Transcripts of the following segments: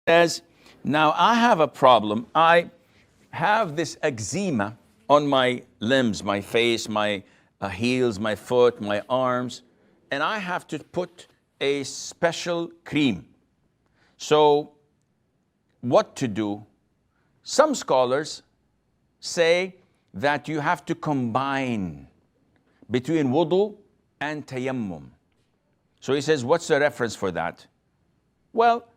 says, now I have a problem. I have this eczema on my limbs, my face, my heels, my foot, my arms, and I have to put a special cream. So what to do? Some scholars say that you have to combine between wudu and tayammum. So he says, what's the reference for that? Well,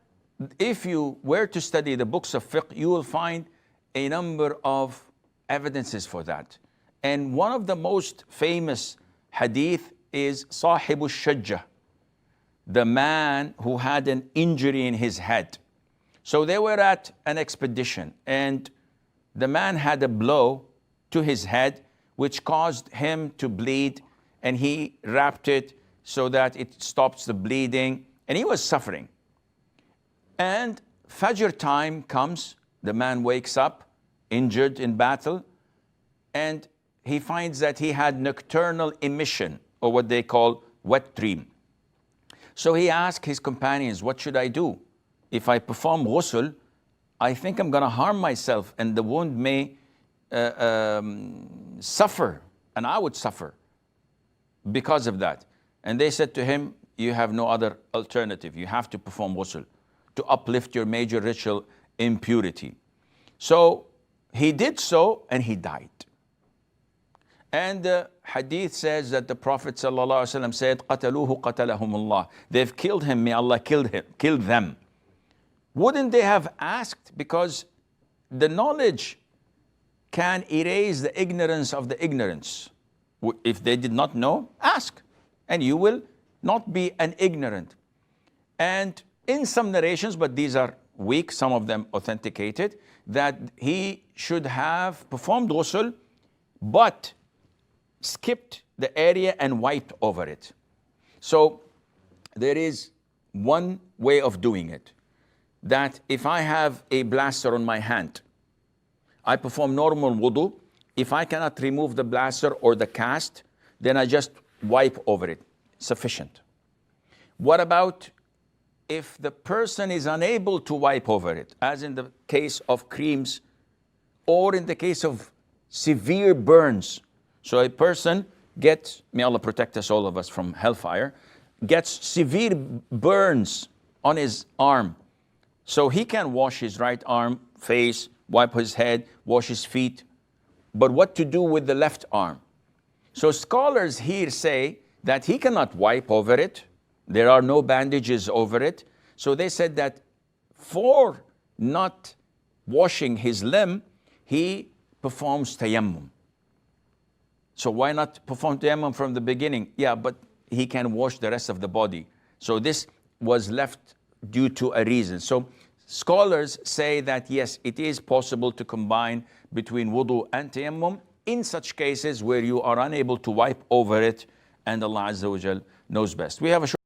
if you were to study the books of fiqh, you will find a number of evidences for that. And one of the most famous hadith is Sahibu Shajjah, the man who had an injury in his head. So they were at an expedition, and the man had a blow to his head, which caused him to bleed, and he wrapped it so that it stops the bleeding, and he was suffering. And Fajr time comes, the man wakes up, injured in battle, and he finds that he had nocturnal emission, or what they call wet dream. So he asked his companions, what should I do? If I perform ghusl, I think I'm gonna harm myself, and the wound may suffer, and I would suffer because of that. And they said to him, you have no other alternative. You have to perform ghusl to uplift your major ritual impurity. So he did so, and he died. And the hadith says that the Prophet ﷺ said, قَتَلُوهُ قَتَلَهُمُ اللَّهِ. They've killed him, may Allah kill them. Wouldn't they have asked? Because the knowledge can erase the ignorance of the ignorance. If they did not know, ask, and you will not be an ignorant. And in some narrations, but these are weak, some of them authenticated, that he should have performed ghusl, but skipped the area and wiped over it. So there is one way of doing it, that if I have a blaster on my hand, I perform normal wudu. If I cannot remove the blaster or the cast, then I just wipe over it. Sufficient. What about if the person is unable to wipe over it, as in the case of creams, or in the case of severe burns? So a person gets, may Allah protect us, all of us, from hellfire, gets severe burns on his arm. So he can wash his right arm, face, wipe his head, wash his feet. But what to do with the left arm? So scholars here say that he cannot wipe over it. There are no bandages over it. So they said that for not washing his limb, he performs tayammum. So why not perform tayammum from the beginning? Yeah, but he can wash the rest of the body. So this was left due to a reason. So scholars say that yes, it is possible to combine between wudu and tayammum in such cases where you are unable to wipe over it, and Allah Azza wa Jal knows best. We have a